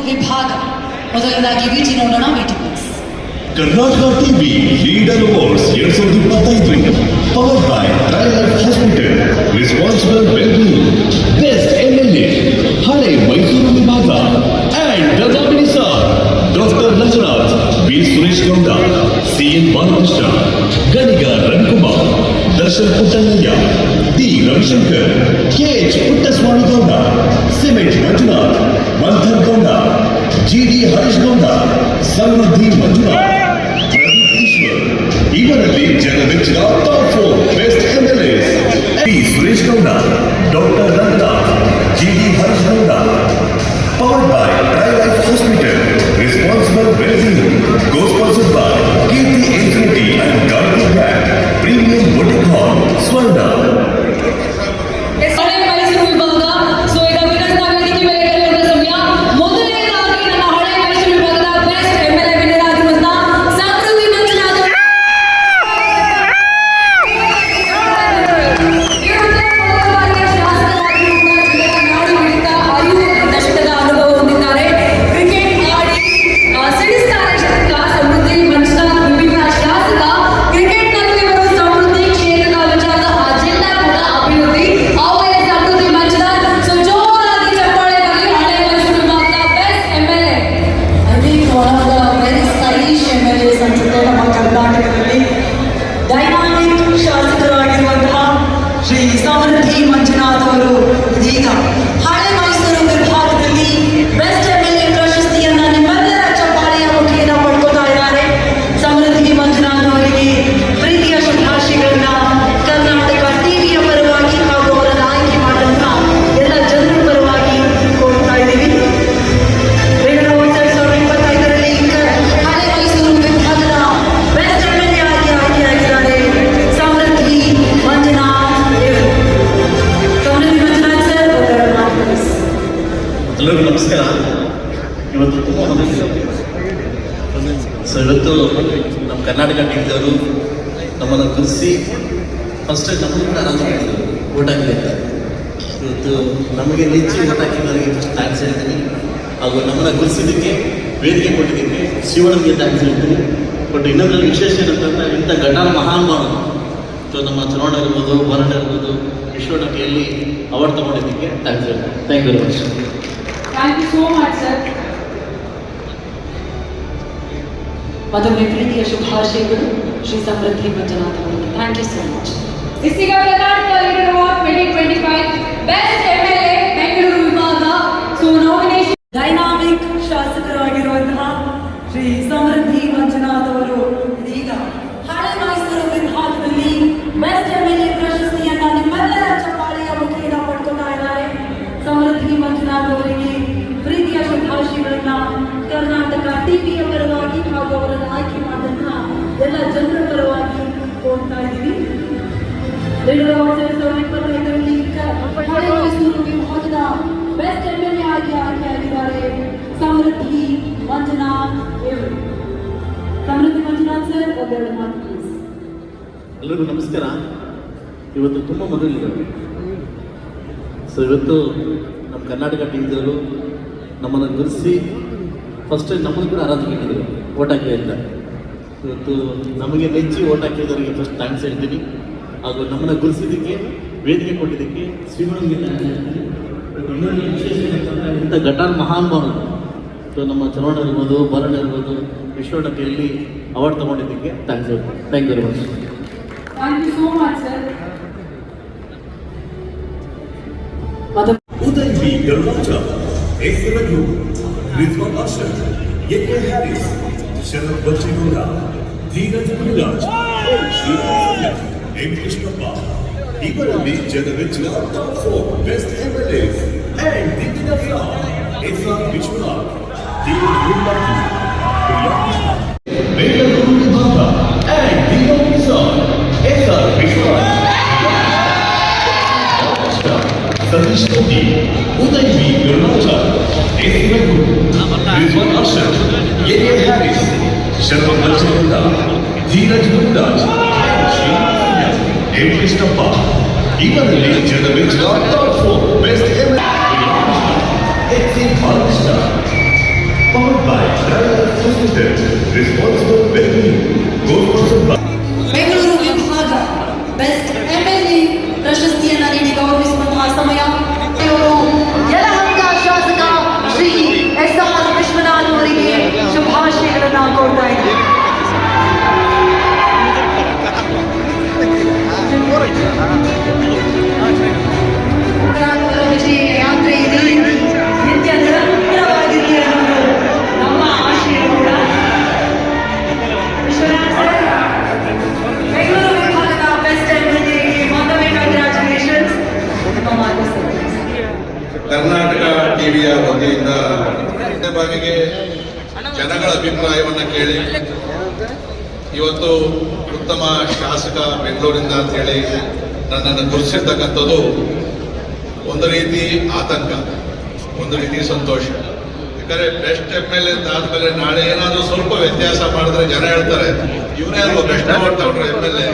ವಿಭಾಗ ಮೊದಲನೇದಾಗಿ ವಿಟಿ ನೋಡೋಣ. VT plus Karnataka TV leader awards 2025 powered by TriLife hospital responsible wellbeing best MLA ಹಳೆ ಮೈಸೂರು ವಿಭಾಗ and the nominees are doctor Ranganath B Suresh Gowda CN Balakrishna Ganiga Ravikumar Darshan Puttannaiah D Ravishankar KH Puttaswamy Gowda cement Manjunath Manthar Gowda GD Harish Gowda Samruddhi Manjunath Pradeep Eshwar. ಇವರಲ್ಲಿ ಜನಮೆಚ್ಚಿನ top 4 best MLAs D Suresh Gowda, doctor Ranganath, GD Harish Gowda. Powered by TriLife hospital responsible wellbeing co-sponsored by KT Infinity and Gayatri Brand Premium Boutique Hall ಸ್ವರ್ಣ. ಎಲ್ಲರಿಗೂ ನಮಸ್ಕಾರ. ಇವತ್ತು ತುಂಬ ಇವತ್ತು ನಮ್ಮ ಕರ್ನಾಟಕ ಟೀಮ್ದವರು ನಮ್ಮನ್ನು ಗುರುತಿಸಿ ಫಸ್ಟ್ ನಮ್ಮನ್ನು ಕೂಡ ಆರಾಮ ಮಾಡಿದ್ರು ಓಟ್ ಹಾಕಿದ್ದಾರೆ. ಇವತ್ತು ನಮಗೆ ನೆಚ್ಚಿ ಓಟ್ ಹಾಕಿದವರಿಗೆ ಫಸ್ಟ್ ಥ್ಯಾಂಕ್ಸ್ ಹೇಳ್ತೀನಿ. ಹಾಗೂ ನಮ್ಮನ್ನು ಗುರುತಿಸಿದ್ದಕ್ಕೆ ವೇದಿಕೆ ಕೊಟ್ಟಿದ್ದಕ್ಕೆ ಶಿವನಿಗೆ ಥ್ಯಾಂಕ್ಸ್ ಹೇಳ್ತೀನಿ. ಬಟ್ ಇನ್ನೊಂದರಲ್ಲಿ ವಿಶೇಷ ಏನಂತಂದರೆ ಇಂಥ ಗಣನ ಮಹಾನುಭಾವರು ನಮ್ಮ ಚುನಾವಣೆ ಇರ್ಬೋದು, ಹೋರಾಟ ಇರ್ಬೋದು, ವಿಶ್ವಟಕಿಯಲ್ಲಿ ಅವಾರ್ಡ್ ತಗೊಂಡಿದ್ದಕ್ಕೆ ಥ್ಯಾಂಕ್ಸ್ ಹೇಳ್ತೀನಿ. Thank you very much. Thank you so much, sir. ಮತ್ತೊಮ್ಮೆ ಪ್ರೀತಿಯ ಶುಭಾಶಯಗಳು ಶ್ರೀ ಸಮೃದ್ಧಿ ಮಂಜುನಾಥ್ ಅವರಿಗೆ. Thank you so much. ಇಸ್ತೀಗ Karnataka leader award 2025 best MLA Bengaluru ವಿಭಾಗ. ಸೊ ನಾಮಿನೇಷನ್ ಡೈನಾಮಿಕ್ ಶಾಸಕರಾಗಿರುವಂತಹ ಶ್ರೀ ಸಮೃದ್ಧಿ ಮಂಜುನಾಥ್ ಅವರು ಇದೀಗ ಹಳೆ ಮೈಸೂರು ವಿಭಾಗದಲ್ಲಿ ಬೆಸ್ಟ್ ಎಂಎಲ್ಎ ಪ್ರಶಸ್ತಿಯನ್ನ ನಿಮ್ಮೆಲ್ಲರ ಚಪ್ಪಾಳೆಯ ಮುಖೇನ ಪಡ್ಕೊತಾ ಇದ್ದಾರೆ. ಸಮೃದ್ಧಿ ಮಂಜುನಾಥ್ ಅವರಿಗೆ ಪ್ರೀತಿಯ ಶುಭಾಶಯಗಳನ್ನ ಕರ್ನಾಟಕ ಟಿವಿಯ ಪರವಾಗಿ ಹಾಗೂ ಅವರನ್ನು ಆಯ್ಕೆ ಮಾಡಿದಂತಹ ಎಲ್ಲ ಜನರ ಪರವಾಗಿ ಕೋರ್ತಾ ಇದ್ದೀವಿ. 2025ರಲ್ಲಿ ಹಳೆ ಮೈಸೂರು ವಿಭಾಗದ ಬೆಸ್ಟ್ ಎಂಎಲ್ಎ ಆಗಿ ಆಯ್ಕೆಯಾಗಿದ್ದಾರೆ ಸಮೃದ್ಧಿ ಮಂಜುನಾಥ್ ಅವರು. ಸಮೃದ್ಧಿ ಮಂಜುನಾಥ್ ಸರ್, ಒಂದೆರಡು ಮಾತು ಪ್ಲೀಸ್. ಎಲ್ಲರಿಗೂ ನಮಸ್ಕಾರ. ಇವತ್ತು ತುಂಬ ಮೊದಲಿದ್ದಾರೆ. ಸೊ ಇವತ್ತು ನಮ್ಮ ಕರ್ನಾಟಕ ಟೀಮ್ದವರು ನಮ್ಮನ್ನು ಗುರುತಿಸಿ ಫಸ್ಟ್ ನಮ್ಮನ್ನು ಕೂಡ ಆರಾಧನೆ ಮಾಡಿದರು ಓಟ್ ಹಾಕಿ ಅಂತ. ಇವತ್ತು ನಮಗೆ ನೆಚ್ಚಿ ಓಟ್ ಹಾಕಿದವರಿಗೆ ಫಸ್ಟ್ ಥ್ಯಾಂಕ್ಸ್ ಹೇಳ್ತೀನಿ. ಹಾಗೂ ನಮ್ಮನ್ನು ಗುರುತಿಸಿದ್ದಕ್ಕೆ ವೇದಿಕೆ ಕೊಟ್ಟಿದ್ದಕ್ಕೆ ಶ್ರೀಮಂತಿಗೆ ಥ್ಯಾಂಕ್ಸ್ ಹೇಳ್ತೀನಿ. ಇನ್ನೊಂದು ವಿಶೇಷ ಏನಂತಂದರೆ ಇಂಥ ಘಟನ ಮಹಾನುಭಾವರು ಸೊ ನಮ್ಮ ಚುನಾವಣೆ ಇರ್ಬೋದು, ಹೋರಾಟ ಇರ್ಬೋದು, ವಿಶ್ವಟಕಿಯಲ್ಲಿ ಅವಾರ್ಡ್ ತಗೊಂಡಿದ್ದಕ್ಕೆ ಥ್ಯಾಂಕ್ಸ್ ಹೇಳ್ತೀನಿ. Thank you very much. Thank you so much sir. Uday V Garudachar, S Raghu, Rizwan Arshad, A Haris, Sharath Bachegowda, Dheeraj Gururaj, M Krishnappa. ಇವರಲ್ಲಿ ಜನಮೆಚ್ಚಿನ top 4 best MLAs and the winner S R Vishwanath, D Gururaj, Bengaluru ವಿಭಾಗ and the nominees are S R Vishwanath, Satish Reddy, Uday V Garudachar, S Raghu, Rizwan Arshad, A Haris, Sharath Bachegowda, Dheeraj Gururaj, M Krishnappa. ಇವರಲ್ಲಿ ಜನಮೆಚ್ಚಿನ top 4 best MLA Balakrishna, Hospital, responsible well-being, co-sponsored by Bengaluru ವಿಭಾಗ best MLA ಪ್ರಶಸ್ತಿಯನ್ನ ನೀಡಿ ಗೌರವಿಸುವಂತಹ ಸಮಯ. ಇವರು ಯಲಹಂಕ ಶಾಸಕ ಶ್ರೀ ಎಸ್.ಆರ್. ವಿಶ್ವನಾಥ್ ಅವರಿಗೆ ಶುಭಾಶಯಗಳನ್ನ ಕೋರ್ತಾ ಇದ್ದಾರೆ. ವಿಜಯ ಯಾತ್ರೆಯಲ್ಲಿ ನಿತ್ಯ ನಿರಂತರವಾಗಿರಲಿ ಅನ್ನೋದು ನಮ್ಮ ಆಶಯ ಕೂಡ. ವಿಶ್ವನಾಥ್ ಸರ್, ಬೆಂಗಳೂರು ವಿಭಾಗದ ಬೆಸ್ಟ್ ಎಂಎಲ್ಎ ಮತ್ತೊಮ್ಮೆ ಕಂಗ್ರ್ಯಾಚುಲೇಷನ್ಸ್. ನಮ್ಮ ಕರ್ನಾಟಕ ಟಿವಿಯ ವತಿಯಿಂದ ಮೊದಲನೇ ಬಾರಿಗೆ ಜನಗಳ ಅಭಿಪ್ರಾಯವನ್ನು ಕೇಳಿ ಇವತ್ತು ಉತ್ತಮ ಶಾಸಕ ಬೆಂಗಳೂರಿಂದ ಅಂತ ಹೇಳಿ ನನ್ನನ್ನು ಗುರುತಿಸಿರ್ತಕ್ಕಂಥದ್ದು ಒಂದು ರೀತಿ ಆತಂಕ, ಒಂದು ರೀತಿ ಸಂತೋಷ. ಯಾಕಂದ್ರೆ ಬೆಸ್ಟ್ MLA ಅಂತ ಆದ್ಮೇಲೆ ನಾಳೆ ಏನಾದರೂ ಸ್ವಲ್ಪ ವ್ಯತ್ಯಾಸ ಮಾಡಿದ್ರೆ ಜನ ಹೇಳ್ತಾರೆ ಇವರೇ ಅಲ್ವಾ ಬೆಸ್ಟ್ ಅವಾರ್ಡ್ ತಗೊಂಡ್ರೆ MLA